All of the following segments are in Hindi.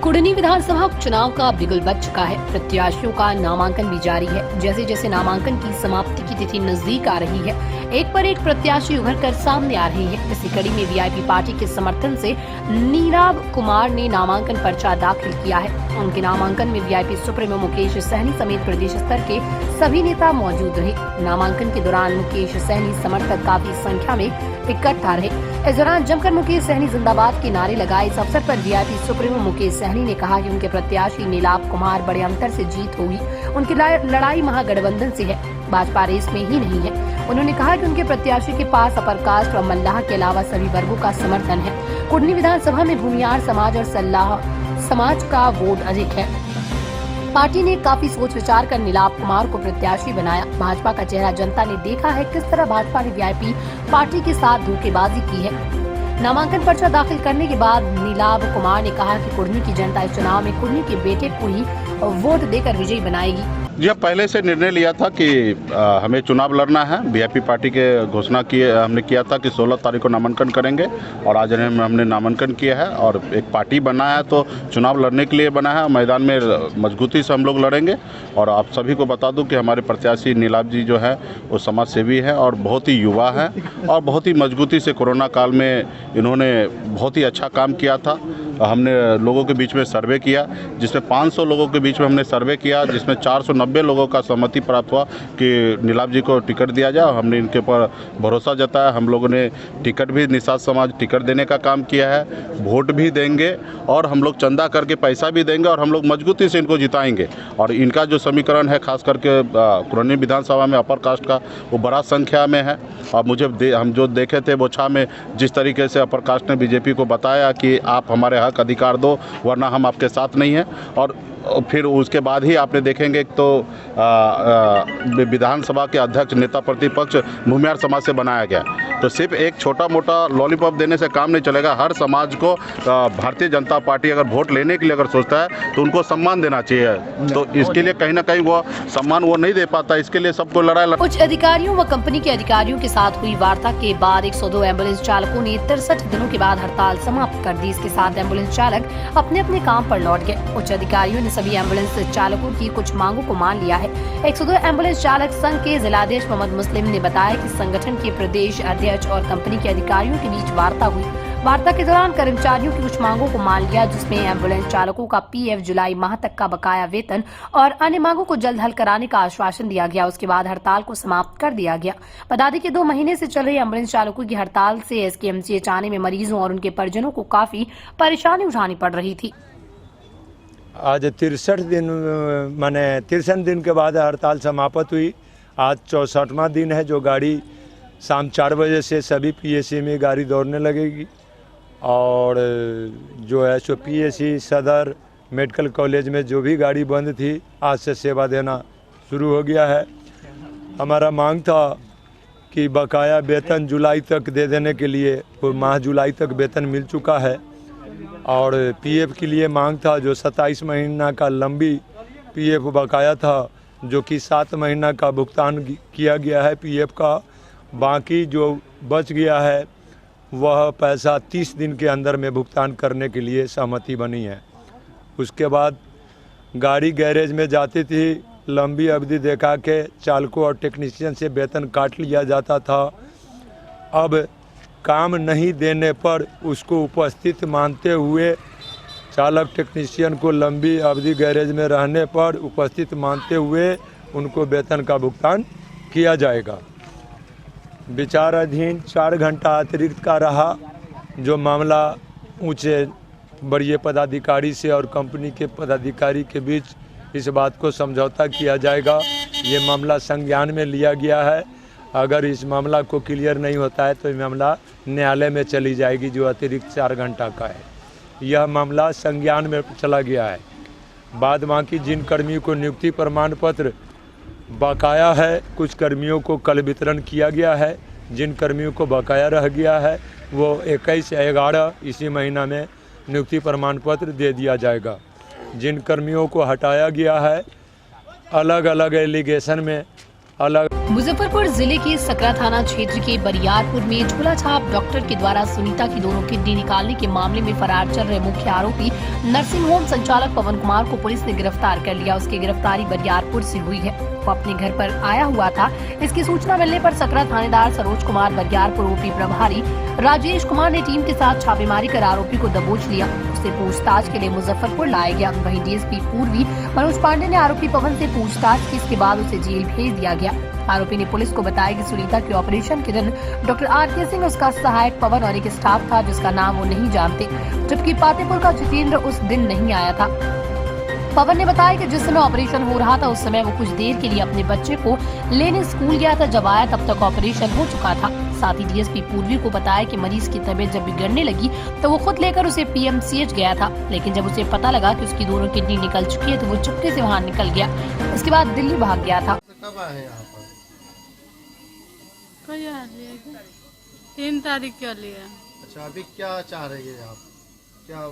कुडनी विधानसभा उपचुनाव का बिगुल बज चुका है। प्रत्याशियों का नामांकन भी जारी है। जैसे जैसे नामांकन की समाप्ति की तिथि नजदीक आ रही है, एक पर एक प्रत्याशी उभर कर सामने आ रही है। इसी कड़ी में वीआईपी पार्टी के समर्थन से नीलाभ कुमार ने नामांकन पर्चा दाखिल किया है। उनके नामांकन में वीआईपी सुप्रीमो मुकेश सहनी समेत प्रदेश स्तर के सभी नेता मौजूद रहे। नामांकन के दौरान मुकेश सहनी समर्थक काफी संख्या में इकट्ठा रहे। इस दौरान जमकर मुकेश सहनी जिंदाबाद के नारे लगाए। इस अवसर पर वीआईपी सुप्रीमो मुकेश सहनी ने कहा कि उनके प्रत्याशी नीलाभ कुमार बड़े अंतर से जीत होगी। उनकी लड़ाई महागठबंधन से है, भाजपा रेस में ही नहीं है। उन्होंने कहा कि उनके प्रत्याशी के पास अपर कास्ट और मल्लाह के अलावा सभी वर्गों का समर्थन है। कुडनी विधानसभा में भूमियार समाज और सल्लाह समाज का वोट अधिक है। पार्टी ने काफी सोच विचार कर नीलाभ कुमार को प्रत्याशी बनाया। भाजपा का चेहरा जनता ने देखा है, किस तरह भाजपा ने वीआईपी पार्टी के साथ धोखेबाजी की है। नामांकन पर्चा दाखिल करने के बाद नीलाभ कुमार ने कहा कि कुडनी की जनता इस चुनाव में कुडनी के बेटे को ही वोट देकर विजयी बनाएगी। जी, पहले से निर्णय लिया था कि हमें चुनाव लड़ना है। वीआईपी पार्टी के घोषणा हमने किया था कि 16 तारीख को नामांकन करेंगे और आज हमने नामांकन किया है और एक पार्टी बना है तो चुनाव लड़ने के लिए बना है। मैदान में मजबूती से हम लोग लड़ेंगे और आप सभी को बता दूं कि हमारे प्रत्याशी नीलाभ जी जो है वो समाज सेवी है और बहुत ही युवा है और बहुत ही मजबूती से कोरोना काल में इन्होंने बहुत ही अच्छा काम किया था। हमने लोगों के बीच में सर्वे किया, जिसमें 500 लोगों के बीच में हमने सर्वे किया, जिसमें 490 लोगों का सहमति प्राप्त हुआ कि नीलाभ जी को टिकट दिया जाए। हमने इनके ऊपर भरोसा जताया। हम लोगों ने टिकट भी निषाद समाज टिकट देने का काम किया है, वोट भी देंगे और हम लोग चंदा करके पैसा भी देंगे और हम लोग मजबूती से इनको जिताएंगे। और इनका जो समीकरण है खास करके कुडनी विधानसभा में अपर कास्ट का वो बड़ा संख्या में है। और हम जो देखे थे बोछा में जिस तरीके से अपर कास्ट ने बीजेपी को बताया कि आप हमारे हक अधिकार दो वरना हम आपके साथ नहीं हैं, और फिर उसके बाद ही आपने देखेंगे तो विधानसभा के अध्यक्ष नेता प्रतिपक्ष भूमियार समाज से बनाया गया। तो सिर्फ एक छोटा मोटा लॉलीपॉप देने से काम नहीं चलेगा। हर समाज को भारतीय जनता पार्टी अगर वोट लेने के लिए अगर सोचता है तो उनको सम्मान देना चाहिए। तो इसके लिए कहीं ना कहीं वो सम्मान वो नहीं दे पाता, इसके लिए सबको लड़ाई। उच्च अधिकारियों व कंपनी के अधिकारियों के साथ हुई वार्ता के बाद 102 एम्बुलेंस चालकों ने 63 दिनों के बाद हड़ताल समाप्त कर दी। इसके साथ एम्बुलेंस चालक अपने अपने काम पर लौट गए। उच्च अधिकारियों ने सभी एम्बुलेंस चालकों की कुछ मांगों को मान लिया है। 102 एम्बुलेंस चालक संघ के जिलाध्यक्ष मोहम्मद मुस्लिम ने बताया कि संगठन के प्रदेश अध्यक्ष और कंपनी के अधिकारियों के बीच वार्ता हुई। वार्ता के दौरान कर्मचारियों की कुछ मांगों को मान लिया, जिसमें एम्बुलेंस चालकों का पीएफ, जुलाई माह तक का बकाया वेतन और अन्य मांगों को जल्द हल कराने का आश्वासन दिया गया। उसके बाद हड़ताल को समाप्त कर दिया गया। बता दें कि 2 महीने से चल रही एम्बुलेंस चालकों की हड़ताल से एसकेएमसीएच आने में मरीजों और उनके परिजनों को काफी परेशानी उठानी पड़ रही थी। आज 63 दिन के बाद हड़ताल समाप्त हुई। आज 64वां दिन है जो गाड़ी शाम 4 बजे से सभी पीएससी में गाड़ी दौड़ने लगेगी और जो है सो पीएससी सदर मेडिकल कॉलेज में जो भी गाड़ी बंद थी आज से सेवा देना शुरू हो गया है। हमारा मांग था कि बकाया वेतन जुलाई तक दे देने के लिए, माह जुलाई तक वेतन मिल चुका है और पीएफ के लिए मांग था जो 27 महीना का लंबी पीएफ बकाया था जो कि 7 महीना का भुगतान किया गया है पीएफ का। बाकी जो बच गया है वह पैसा 30 दिन के अंदर में भुगतान करने के लिए सहमति बनी है। उसके बाद गाड़ी गैरेज में जाती थी, लंबी अवधि देखा के चालकों और टेक्नीशियन से वेतन काट लिया जाता था। अब काम नहीं देने पर उसको उपस्थित मानते हुए चालक टेक्नीशियन को लंबी अवधि गैरेज में रहने पर उपस्थित मानते हुए उनको वेतन का भुगतान किया जाएगा। विचाराधीन 4 घंटा अतिरिक्त का रहा जो मामला ऊंचे बड़े पदाधिकारी से और कंपनी के पदाधिकारी के बीच इस बात को समझौता किया जाएगा। ये मामला संज्ञान में लिया गया है। अगर इस मामला को क्लियर नहीं होता है तो ये मामला न्यायालय में चली जाएगी जो अतिरिक्त 4 घंटा का है। यह मामला संज्ञान में चला गया है। बाद बाकी जिन कर्मियों को नियुक्ति प्रमाण पत्र बकाया है, कुछ कर्मियों को कल वितरण किया गया है। जिन कर्मियों को बकाया रह गया है वो 21/11 इसी महीना में नियुक्ति प्रमाण पत्र दे दिया जाएगा। जिन कर्मियों को हटाया गया है अलग अलग एलिगेशन में अलग मुजफ्फरपुर जिले के सकरा थाना क्षेत्र के बरियारपुर में झोला छाप डॉक्टर के द्वारा सुनीता की दोनों किडनी निकालने के मामले में फरार चल रहे मुख्य आरोपी नर्सिंग होम संचालक पवन कुमार को पुलिस ने गिरफ्तार कर लिया। उसकी गिरफ्तारी बरियारपुर से हुई है। वो अपने घर पर आया हुआ था। इसकी सूचना मिलने पर सकरा थानेदार सरोज कुमार, बरियारपुर ओपी प्रभारी राजेश कुमार ने टीम के साथ छापेमारी कर आरोपी को दबोच लिया। उसे पूछताछ के लिए मुजफ्फरपुर लाया गया। वहीं डीएसपी पूर्वी मनोज पांडे ने आरोपी पवन से पूछताछ की। इसके बाद उसे जेल भेज दिया गया। आरोपी ने पुलिस को बताया कि सुनीता के ऑपरेशन के दिन डॉक्टर आर.के. सिंह, उसका सहायक पवन और एक स्टाफ था जिसका नाम वो नहीं जानते, जबकि पातेपुर का जितेंद्र उस दिन नहीं आया था। पवन ने बताया कि जिस समय ऑपरेशन हो रहा था उस समय वो कुछ देर के लिए अपने बच्चे को लेने स्कूल गया था। जब आया तब तक ऑपरेशन हो चुका था। साथ ही डीएसपी पूर्वी को बताया कि मरीज की तबीयत जब बिगड़ने लगी तो वो खुद लेकर उसे पीएमसीएच गया था, लेकिन जब उसे पता लगा कि उसकी दोनों किडनी निकल चुकी है तो वो चुपके से वहाँ निकल गया। इसके बाद दिल्ली भाग गया था। कब आए यहाँ पर? 3 तारीख के लिए। अच्छा, अभी क्या चाह रही है आप? क्या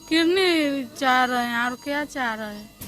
किडनी चाह रहे हैं और क्या चाह रहे हैं?